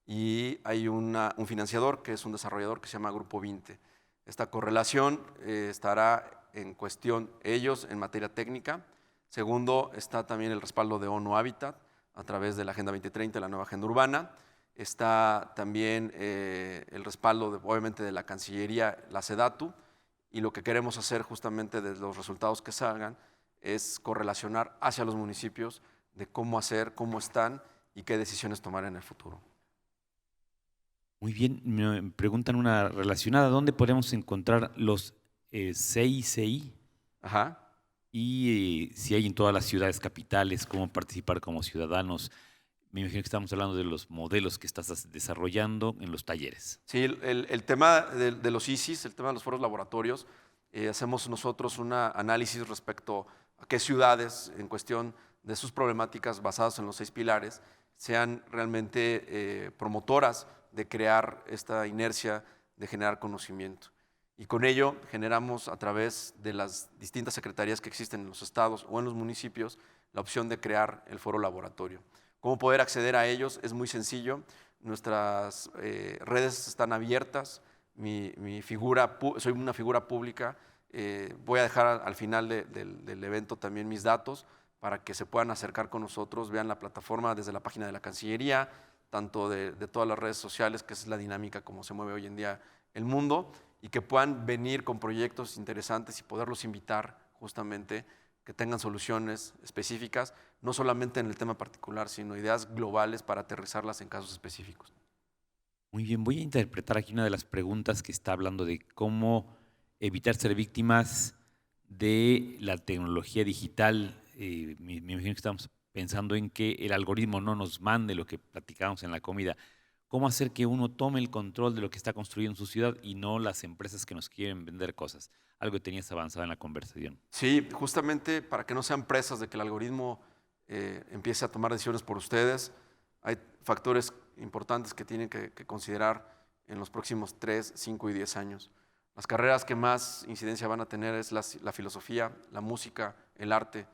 y hay un financiador que es un desarrollador que se llama Grupo 20. Esta correlación estará en cuestión ellos en materia técnica. Segundo, está también el respaldo de ONU Habitat a través de la Agenda 2030, la nueva agenda urbana. Está también el respaldo, obviamente, de la Cancillería, la SEDATU, y lo que queremos hacer justamente de los resultados que salgan es correlacionar hacia los municipios de cómo hacer, cómo están y qué decisiones tomar en el futuro.
Muy bien, me preguntan una relacionada, ¿dónde podemos encontrar los CICI?
Ajá.
Y si hay en todas las ciudades capitales, cómo participar como ciudadanos. Me imagino que estamos hablando de los modelos que estás desarrollando en los talleres.
Sí, el tema de los ICIs, el tema de los foros laboratorios, hacemos nosotros un análisis respecto a qué ciudades, en cuestión de sus problemáticas basadas en los 6 pilares, sean realmente promotoras de crear esta inercia de generar conocimiento. Y con ello generamos, a través de las distintas secretarías que existen en los estados o en los municipios, la opción de crear el foro laboratorio. ¿Cómo poder acceder a ellos? Es muy sencillo. Nuestras redes están abiertas. Soy una figura pública. Voy a dejar al final del evento también mis datos para que se puedan acercar con nosotros, vean la plataforma desde la página de la Cancillería, tanto de todas las redes sociales, que es la dinámica como se mueve hoy en día el mundo, y que puedan venir con proyectos interesantes y poderlos invitar justamente que tengan soluciones específicas, no solamente en el tema particular, sino ideas globales para aterrizarlas en casos específicos.
Muy bien, voy a interpretar aquí una de las preguntas que está hablando de cómo evitar ser víctimas de la tecnología digital. Me imagino que estamos pensando en que el algoritmo no nos mande lo que platicábamos en la comida. ¿Cómo hacer que uno tome el control de lo que está construyendo en su ciudad y no las empresas que nos quieren vender cosas? Algo que tenías avanzado en la conversación.
Sí, justamente para que no sean presas de que el algoritmo empiece a tomar decisiones por ustedes, hay factores importantes que tienen que considerar en los próximos 3, 5 y 10 años. Las carreras que más incidencia van a tener es la filosofía, la música, el arte,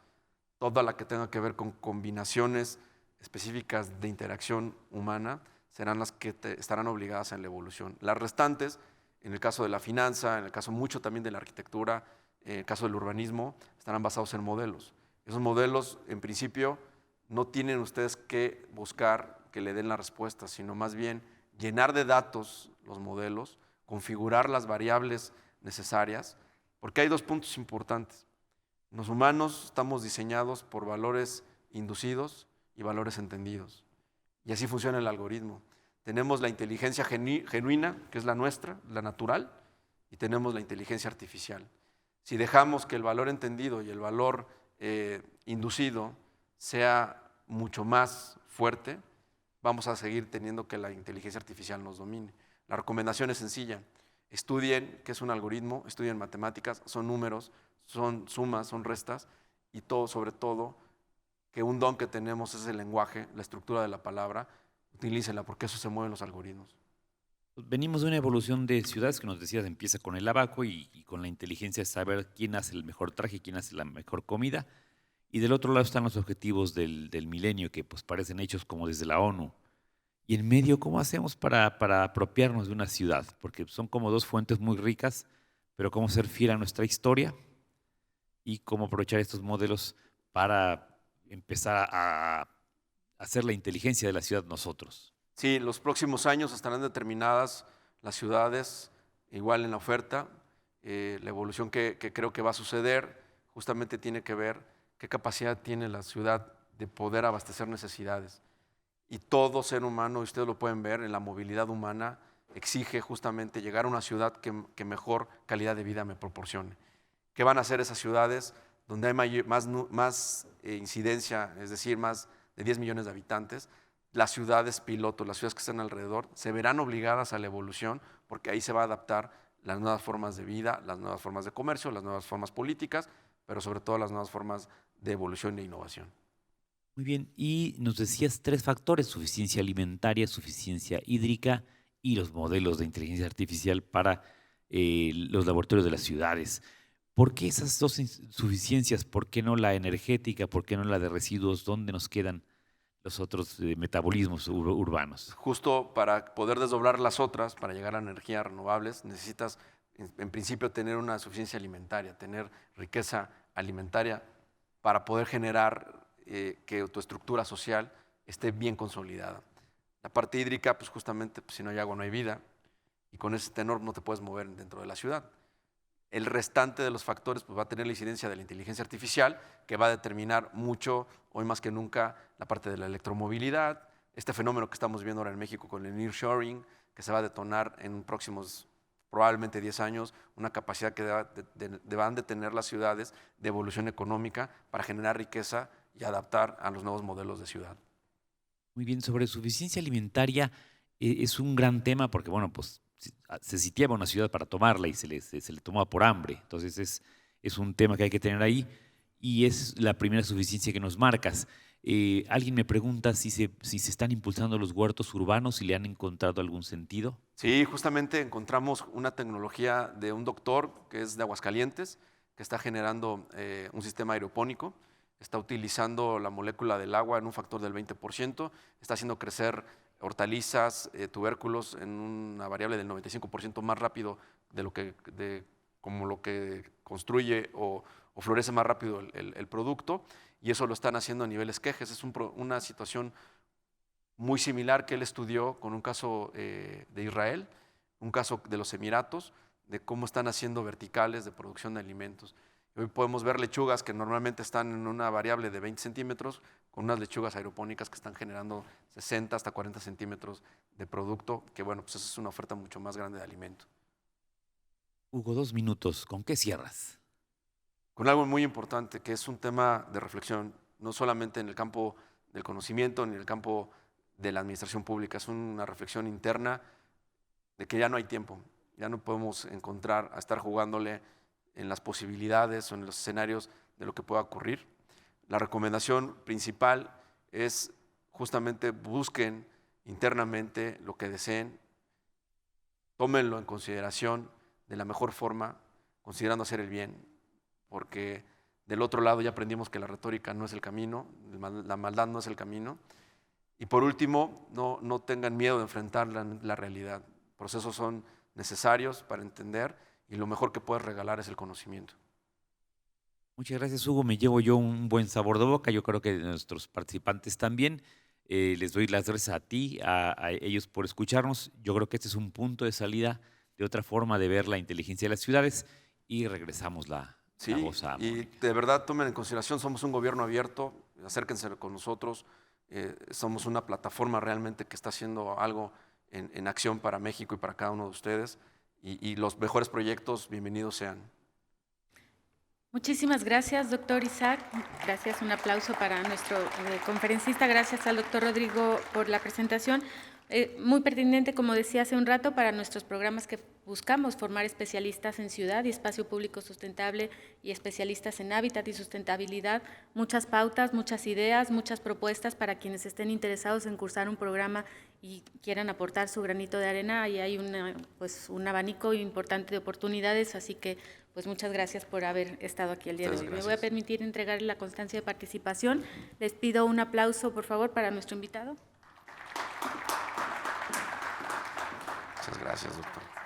toda la que tenga que ver con combinaciones específicas de interacción humana, serán las que estarán obligadas en la evolución. Las restantes, en el caso de la finanza, en el caso mucho también de la arquitectura, en el caso del urbanismo, estarán basados en modelos. Esos modelos, en principio, no tienen ustedes que buscar que le den la respuesta, sino más bien llenar de datos los modelos, configurar las variables necesarias, porque hay 2 puntos importantes. Los humanos estamos diseñados por valores inducidos y valores entendidos. Y así funciona el algoritmo. Tenemos la inteligencia genuina, que es la nuestra, la natural, y tenemos la inteligencia artificial. Si dejamos que el valor entendido y el valor inducido sea mucho más fuerte, vamos a seguir teniendo que la inteligencia artificial nos domine. La recomendación es sencilla. Estudien qué es un algoritmo, estudien matemáticas, son números, son sumas, son restas, y todo, sobre todo, que un don que tenemos es el lenguaje, la estructura de la palabra. Utilícenla, porque eso se mueven los algoritmos.
Venimos de una evolución de ciudades que nos decías, empieza con el abaco y con la inteligencia de saber quién hace el mejor traje, quién hace la mejor comida. Y del otro lado están los objetivos del milenio, que pues parecen hechos como desde la ONU. Y en medio, ¿cómo hacemos para apropiarnos de una ciudad? Porque son como dos fuentes muy ricas, pero cómo ser fiel a nuestra historia y cómo aprovechar estos modelos para empezar a hacer la inteligencia de la ciudad nosotros.
Sí, los próximos años estarán determinadas las ciudades, igual en la oferta. La evolución que creo que va a suceder justamente tiene que ver qué capacidad tiene la ciudad de poder abastecer necesidades. Y todo ser humano, y ustedes lo pueden ver, en la movilidad humana exige justamente llegar a una ciudad que mejor calidad de vida me proporcione. ¿Qué van a hacer esas ciudades donde hay más incidencia, es decir, más de 10 millones de habitantes? Las ciudades pilotos, las ciudades que están alrededor, se verán obligadas a la evolución porque ahí se va a adaptar las nuevas formas de vida, las nuevas formas de comercio, las nuevas formas políticas, pero sobre todo las nuevas formas de evolución e innovación.
Muy bien, y nos decías 3 factores: suficiencia alimentaria, suficiencia hídrica y los modelos de inteligencia artificial para los laboratorios de las ciudades. ¿Por qué esas dos suficiencias? ¿Por qué no la energética? ¿Por qué no la de residuos? ¿Dónde nos quedan los otros metabolismos urbanos?
Justo para poder desdoblar las otras, para llegar a energías renovables, necesitas en principio tener una suficiencia alimentaria, tener riqueza alimentaria para poder generar que tu estructura social esté bien consolidada. La parte hídrica, pues justamente, pues, si no hay agua no hay vida, y con ese tenor no te puedes mover dentro de la ciudad. El restante de los factores pues, va a tener la incidencia de la inteligencia artificial, que va a determinar mucho, hoy más que nunca, la parte de la electromovilidad, este fenómeno que estamos viendo ahora en México con el nearshoring, que se va a detonar en próximos probablemente 10 años, una capacidad que deban de tener las ciudades de evolución económica para generar riqueza y adaptar a los nuevos modelos de ciudad.
Muy bien, sobre suficiencia alimentaria es un gran tema porque, bueno, pues se sitiaba una ciudad para tomarla y se le tomaba por hambre. Entonces es un tema que hay que tener ahí y es la primera suficiencia que nos marcas. Alguien me pregunta si se están impulsando los huertos urbanos y le han encontrado algún sentido.
Sí, justamente encontramos una tecnología de un doctor que es de Aguascalientes, que está generando un sistema aeropónico, está utilizando la molécula del agua en un factor del 20%, está haciendo crecer hortalizas, tubérculos en una variable del 95% más rápido como lo que construye o florece más rápido el producto, y eso lo están haciendo a nivel esquejes. Es una situación muy similar que él estudió con un caso de Israel, un caso de los Emiratos, de cómo están haciendo verticales de producción de alimentos. Hoy podemos ver lechugas que normalmente están en una variable de 20 centímetros, con unas lechugas aeropónicas que están generando 60 hasta 40 centímetros de producto, que bueno, pues esa es una oferta mucho más grande de alimento.
Hugo, 2 minutos, ¿con qué cierras?
Con algo muy importante, que es un tema de reflexión, no solamente en el campo del conocimiento, ni en el campo de la administración pública, es una reflexión interna de que ya no hay tiempo, ya no podemos encontrar a estar jugándole en las posibilidades o en los escenarios de lo que pueda ocurrir. La recomendación principal es justamente busquen internamente lo que deseen, tómenlo en consideración de la mejor forma, considerando hacer el bien, porque del otro lado ya aprendimos que la retórica no es el camino, la maldad no es el camino. Y por último, no tengan miedo de enfrentar la realidad. Procesos son necesarios para entender y lo mejor que puedes regalar es el conocimiento.
Muchas gracias, Hugo. Me llevo yo un buen sabor de boca. Yo creo que nuestros participantes también. Les doy las gracias a ti, a ellos por escucharnos. Yo creo que este es un punto de salida de otra forma de ver la inteligencia de las ciudades y regresamos la voz a
y de verdad tomen en consideración, somos un gobierno abierto, acérquense con nosotros, somos una plataforma realmente que está haciendo algo en acción para México y para cada uno de ustedes, y los mejores proyectos, bienvenidos sean.
Muchísimas gracias, doctor Isaac. Gracias, un aplauso para nuestro conferencista. Gracias al doctor Rodrigo por la presentación. Muy pertinente, como decía hace un rato, para nuestros programas que buscamos formar especialistas en ciudad y espacio público sustentable y especialistas en hábitat y sustentabilidad. Muchas pautas, muchas ideas, muchas propuestas para quienes estén interesados en cursar un programa y quieran aportar su granito de arena. Y hay un abanico importante de oportunidades, así que pues muchas gracias por haber estado aquí el día de hoy. Me voy a permitir entregarle la constancia de participación. Les pido un aplauso, por favor, para nuestro invitado.
Muchas gracias, doctor.